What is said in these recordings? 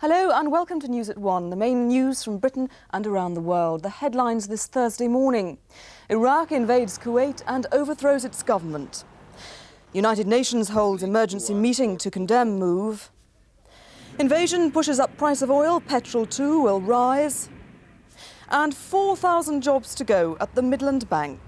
Hello and welcome to News at 1, the main news from Britain and around the world. The headlines this Thursday morning. Iraq invades Kuwait and overthrows its government. United Nations holds emergency meeting to condemn move. Invasion pushes up price of oil, petrol too will rise. And 4,000 jobs to go at the Midland Bank.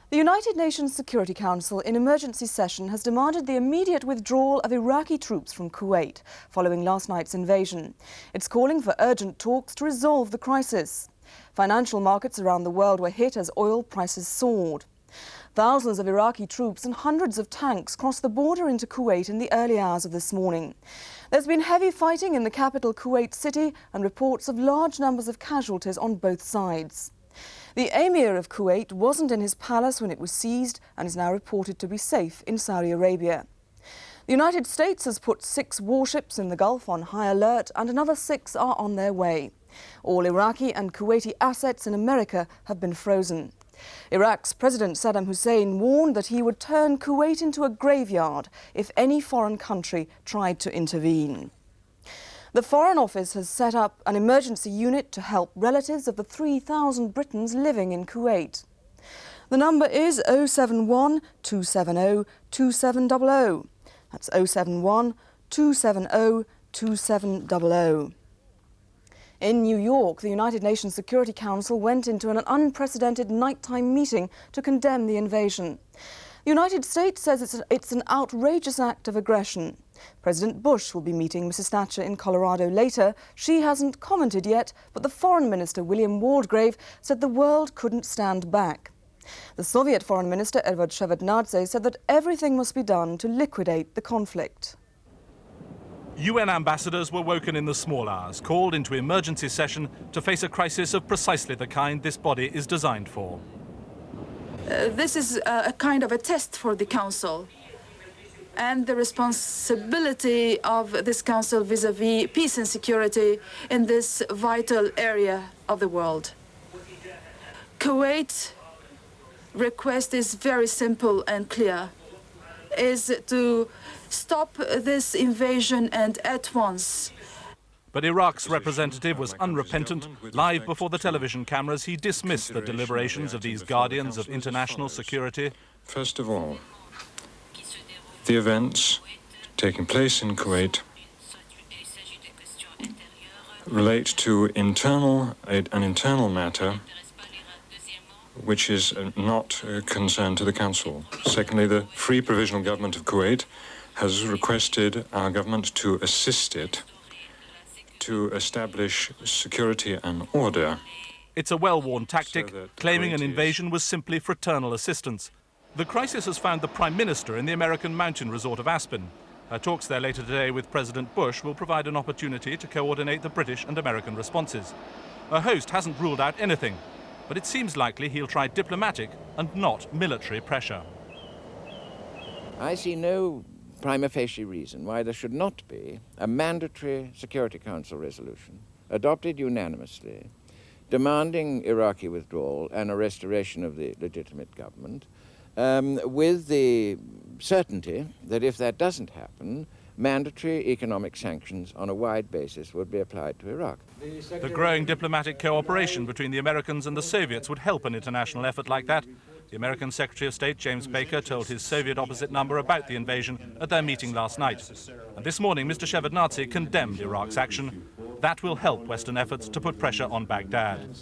The United Nations Security Council in emergency session has demanded the immediate withdrawal of Iraqi troops from Kuwait following last night's invasion. It's calling for urgent talks to resolve the crisis. Financial markets around the world were hit as oil prices soared. Thousands of Iraqi troops and hundreds of tanks crossed the border into Kuwait in the early hours of this morning. There's been heavy fighting in the capital Kuwait City and reports of large numbers of casualties on both sides. The Emir of Kuwait wasn't in his palace when it was seized and is now reported to be safe in Saudi Arabia. The United States has put 6 warships in the Gulf on high alert and another 6 are on their way. All Iraqi and Kuwaiti assets in America have been frozen. Iraq's President Saddam Hussein warned that he would turn Kuwait into a graveyard if any foreign country tried to intervene. The Foreign Office has set up an emergency unit to help relatives of the 3,000 Britons living in Kuwait. The number is 071 270 2700. That's 071 270 2700. In New York, the United Nations Security Council went into an unprecedented nighttime meeting to condemn the invasion. The United States says it's an outrageous act of aggression. President Bush will be meeting Mrs. Thatcher in Colorado later. She hasn't commented yet, but the Foreign Minister, William Waldgrave, said the world couldn't stand back. The Soviet Foreign Minister, Edvard Shevardnadze, said that everything must be done to liquidate the conflict. UN ambassadors were woken in the small hours, called into emergency session to face a crisis of precisely the kind this body is designed for. This is a kind of a test for the Council and the responsibility of this Council vis-à-vis peace and security in this vital area of the world. Kuwait's request is very simple and clear, is to stop this invasion and at once. But Iraq's representative was unrepentant. Live before the television cameras, he dismissed the deliberations of these guardians of international security. First of all, the events taking place in Kuwait relate to an internal matter which is not a concern to the Council. Secondly, the Free Provisional Government of Kuwait has requested our government to assist it to establish security and order. It's a well-worn tactic, claiming an invasion was simply fraternal assistance. The crisis has found the Prime Minister in the American mountain resort of Aspen. Her talks there later today with President Bush will provide an opportunity to coordinate the British and American responses. Her host hasn't ruled out anything, but it seems likely he'll try diplomatic and not military pressure. I see no prima facie reason why there should not be a mandatory Security Council resolution adopted unanimously demanding Iraqi withdrawal and a restoration of the legitimate government, with the certainty that if that doesn't happen, mandatory economic sanctions on a wide basis would be applied to Iraq. The growing diplomatic cooperation between the Americans and the Soviets would help an international effort like that. The American Secretary of State, James Baker, told his Soviet opposite number about the invasion at their meeting last night. And this morning, Mr. Shevardnadze condemned Iraq's action. That will help Western efforts to put pressure on Baghdad.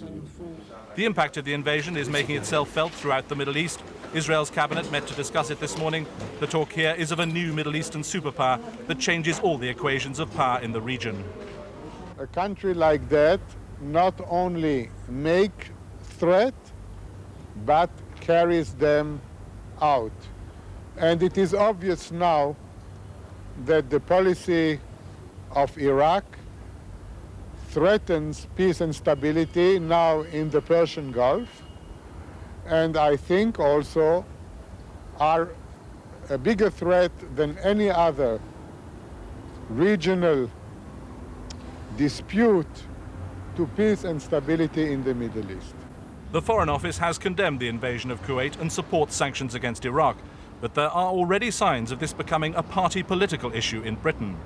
The impact of the invasion is making itself felt throughout the Middle East. Israel's cabinet met to discuss it this morning. The talk here is of a new Middle Eastern superpower that changes all the equations of power in the region. A country like that not only make threat, but carries them out. And it is obvious now that the policy of Iraq threatens peace and stability now in the Persian Gulf, and I think also are a bigger threat than any other regional dispute to peace and stability in the Middle East. The Foreign Office has condemned the invasion of Kuwait and supports sanctions against Iraq. But there are already signs of this becoming a party political issue in Britain.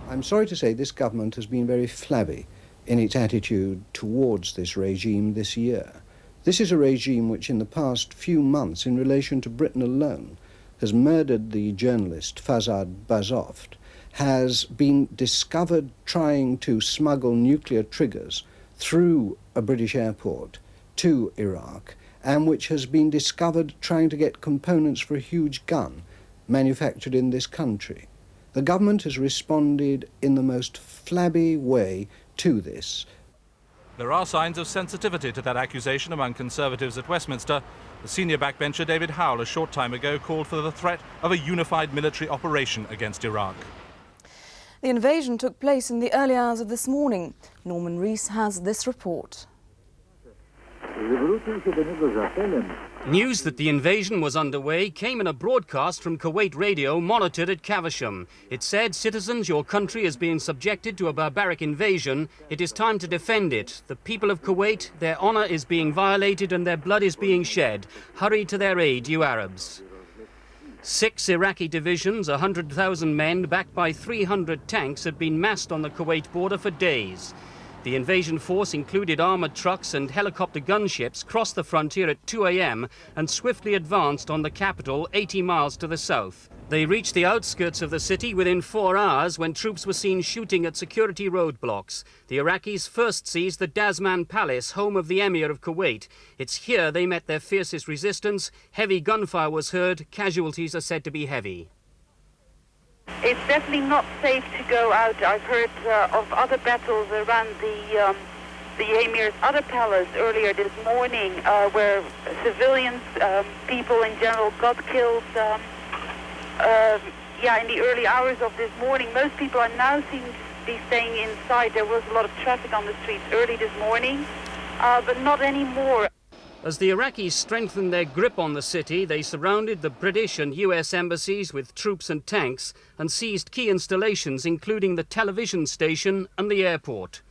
I'm sorry to say this government has been very flabby in its attitude towards this regime this year. This is a regime which in the past few months, in relation to Britain alone, has murdered the journalist Farzad Bazoft, has been discovered trying to smuggle nuclear triggers through a British airport to Iraq, and which has been discovered trying to get components for a huge gun manufactured in this country. The government has responded in the most flabby way to this. There are signs of sensitivity to that accusation among Conservatives at Westminster. The senior backbencher David Howell a short time ago called for the threat of a unified military operation against Iraq. The invasion took place in the early hours of this morning. Norman Rees has this report. News that the invasion was underway came in a broadcast from Kuwait radio monitored at Caversham. It said, "Citizens, your country is being subjected to a barbaric invasion. It is time to defend it. The people of Kuwait, their honor is being violated and their blood is being shed. Hurry to their aid, you Arabs." 6 Iraqi divisions, 100,000 men, backed by 300 tanks, had been massed on the Kuwait border for days. The invasion force included armoured trucks and helicopter gunships, crossed the frontier at 2 a.m. and swiftly advanced on the capital 80 miles to the south. They reached the outskirts of the city within 4 hours when troops were seen shooting at security roadblocks. The Iraqis first seized the Dasman Palace, home of the Emir of Kuwait. It's here they met their fiercest resistance. Heavy gunfire was heard. Casualties are said to be heavy. It's definitely not safe to go out. I've heard of other battles around the Emir's other palace earlier this morning where civilians, people in general, got killed. In the early hours of this morning. Most people are now seen to be staying inside. There was a lot of traffic on the streets early this morning, but not anymore. As the Iraqis strengthened their grip on the city, they surrounded the British and US embassies with troops and tanks and seized key installations, including the television station and the airport.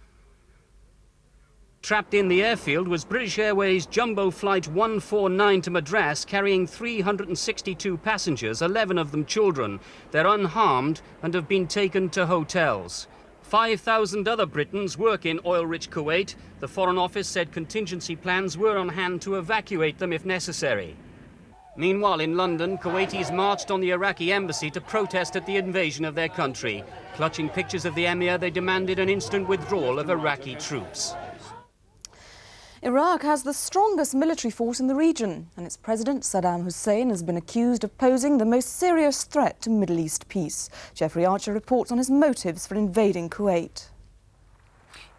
Trapped in the airfield was British Airways Jumbo Flight 149 to Madras, carrying 362 passengers, 11 of them children. They're unharmed and have been taken to hotels. 5,000 other Britons work in oil-rich Kuwait. The Foreign Office said contingency plans were on hand to evacuate them if necessary. Meanwhile, in London, Kuwaitis marched on the Iraqi embassy to protest at the invasion of their country. Clutching pictures of the Emir, they demanded an instant withdrawal of Iraqi troops. Iraq has the strongest military force in the region, and its president, Saddam Hussein, has been accused of posing the most serious threat to Middle East peace. Geoffrey reports on his motives for invading Kuwait.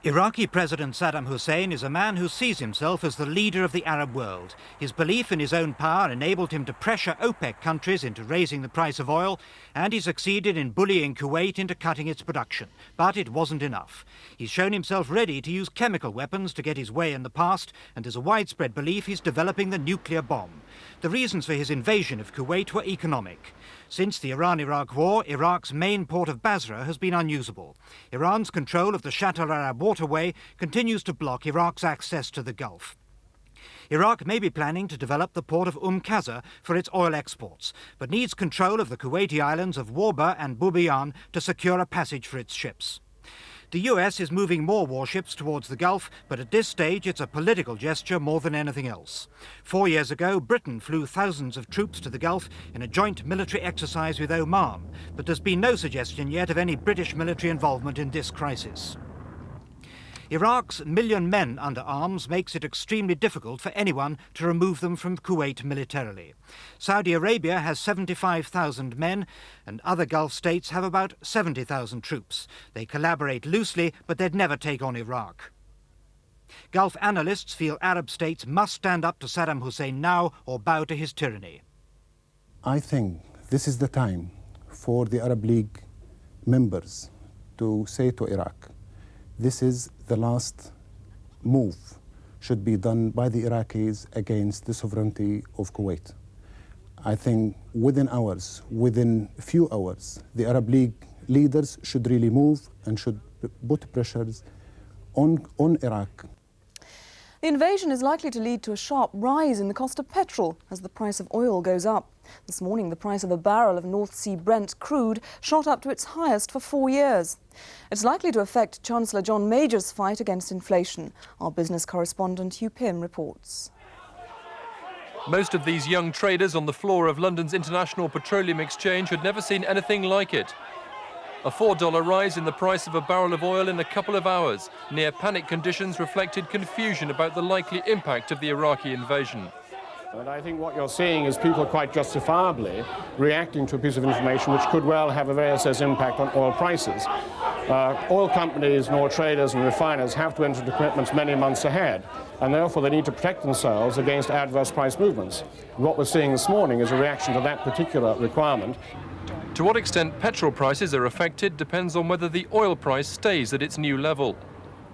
Iraqi President Saddam Hussein is a man who sees himself as the leader of the Arab world. His belief in his own power enabled him to pressure OPEC countries into raising the price of oil, and he succeeded in bullying Kuwait into cutting its production. But it wasn't enough. He's shown himself ready to use chemical weapons to get his way in the past, and there's a widespread belief he's developing the nuclear bomb. The reasons for his invasion of Kuwait were economic. Since the Iran-Iraq war, Iraq's main port of Basra has been unusable. Iran's control of the Shatt al-Arab waterway continues to block Iraq's access to the Gulf. Iraq may be planning to develop the port of Qasr for its oil exports, but needs control of the Kuwaiti islands of Warba and Bubiyan to secure a passage for its ships. The US is moving more warships towards the Gulf, but at this stage it's a political gesture more than anything else. 4 years ago, Britain flew thousands of troops to the Gulf in a joint military exercise with Oman, but there's been no suggestion yet of any British military involvement in this crisis. Iraq's 1 million men under arms makes it extremely difficult for anyone to remove them from Kuwait militarily. Saudi Arabia has 75,000 men, and other Gulf states have about 70,000 troops. They collaborate loosely, but they'd never take on Iraq. Gulf analysts feel Arab states must stand up to Saddam Hussein now or bow to his tyranny. I think this is the time for the Arab League members to say to Iraq, this is the last move should be done by the Iraqis against the sovereignty of Kuwait. I think within hours, within a few hours, the Arab League leaders should really move and should put pressures on Iraq. The invasion is likely to lead to a sharp rise in the cost of petrol as the price of oil goes up. This morning, the price of a barrel of North Sea Brent crude shot up to its highest for 4 years. It's likely to affect Chancellor John Major's fight against inflation. Our business correspondent Hugh Pym reports. Most of these young traders on the floor of London's International Petroleum Exchange had never seen anything like it. A $4 rise in the price of a barrel of oil in a couple of hours. Near panic conditions reflected confusion about the likely impact of the Iraqi invasion. And I think what you're seeing is people quite justifiably reacting to a piece of information which could well have a very serious impact on oil prices. Oil companies and oil traders and refiners have to enter into commitments many months ahead, and therefore they need to protect themselves against adverse price movements. What we're seeing this morning is a reaction to that particular requirement. To what extent petrol prices are affected depends on whether the oil price stays at its new level.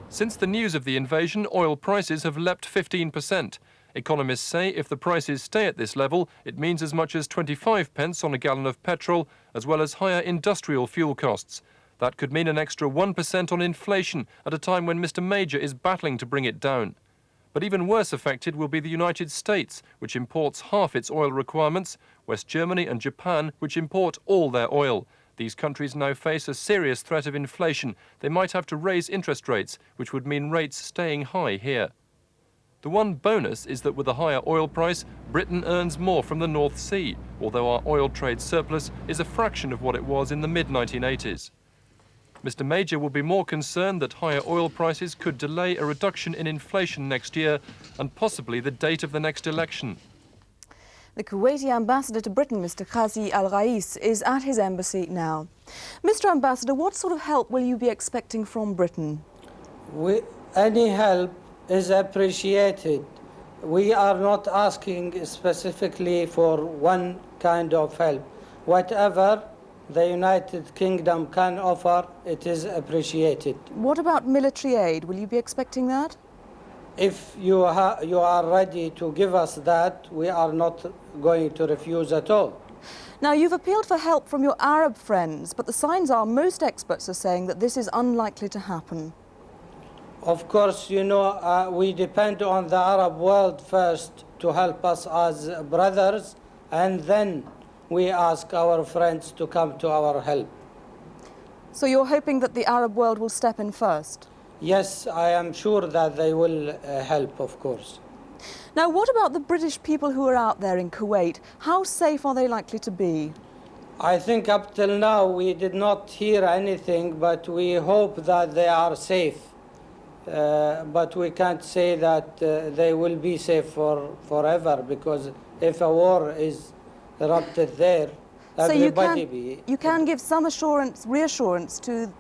Since the news of the invasion, oil prices have leapt 15%. Economists say if the prices stay at this level, it means as much as 25 pence on a gallon of petrol, as well as higher industrial fuel costs. That could mean an extra 1% on inflation at a time when Mr. Major is battling to bring it down. But even worse affected will be the United States, which imports half its oil requirements, West Germany and Japan, which import all their oil. These countries now face a serious threat of inflation. They might have to raise interest rates, which would mean rates staying high here. The one bonus is that with a higher oil price, Britain earns more from the North Sea, although our oil trade surplus is a fraction of what it was in the mid-1980s. Mr. Major will be more concerned that higher oil prices could delay a reduction in inflation next year and possibly the date of the next election. The Kuwaiti ambassador to Britain, Mr. Qazi al-Rees, is at his embassy now. Mr. Ambassador, what sort of help will you be expecting from Britain? Any help is appreciated. We are not asking specifically for one kind of help. Whatever the United Kingdom can offer, it is appreciated. What about military aid? Will you be expecting that? If you are ready to give us that, we are not going to refuse at all. Now, you've appealed for help from your Arab friends, but the signs are most experts are saying that this is unlikely to happen. Of course, you know, we depend on the Arab world first to help us as brothers, and then we ask our friends to come to our help. So you're hoping that the Arab world will step in first? Yes, I am sure that they will help, of course. Now, what about the British people who are out there in Kuwait? How safe are they likely to be? I think up till now we did not hear anything, but we hope that they are safe. But we can't say that they will be safe forever, because if a war is erupted there, everybody you can give some reassurance to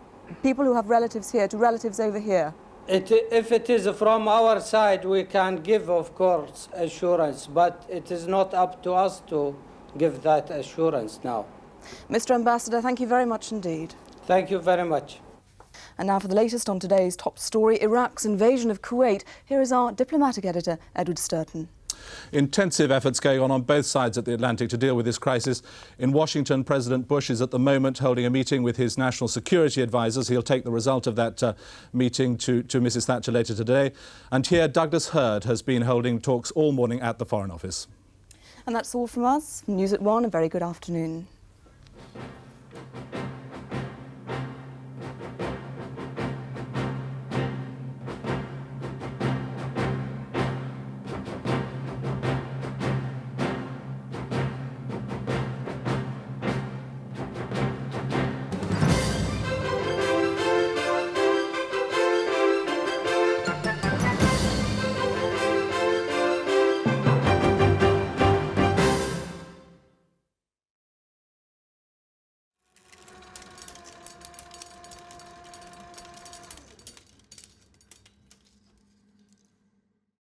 people who have relatives here, to relatives over here? If it is from our side, we can give, of course, assurance, but it is not up to us to give that assurance now. Mr. Ambassador, thank you very much indeed. Thank you very much. And now for the latest on today's top story, Iraq's invasion of Kuwait. Here is our diplomatic editor, Edward Stourton. Intensive efforts going on both sides of the Atlantic to deal with this crisis. In Washington, President Bush is at the moment holding a meeting with his national security advisers. He'll take the result of that meeting to Mrs. Thatcher later today. And here, Douglas Hurd has been holding talks all morning at the Foreign Office. And that's all from us. News at 1, a very good afternoon.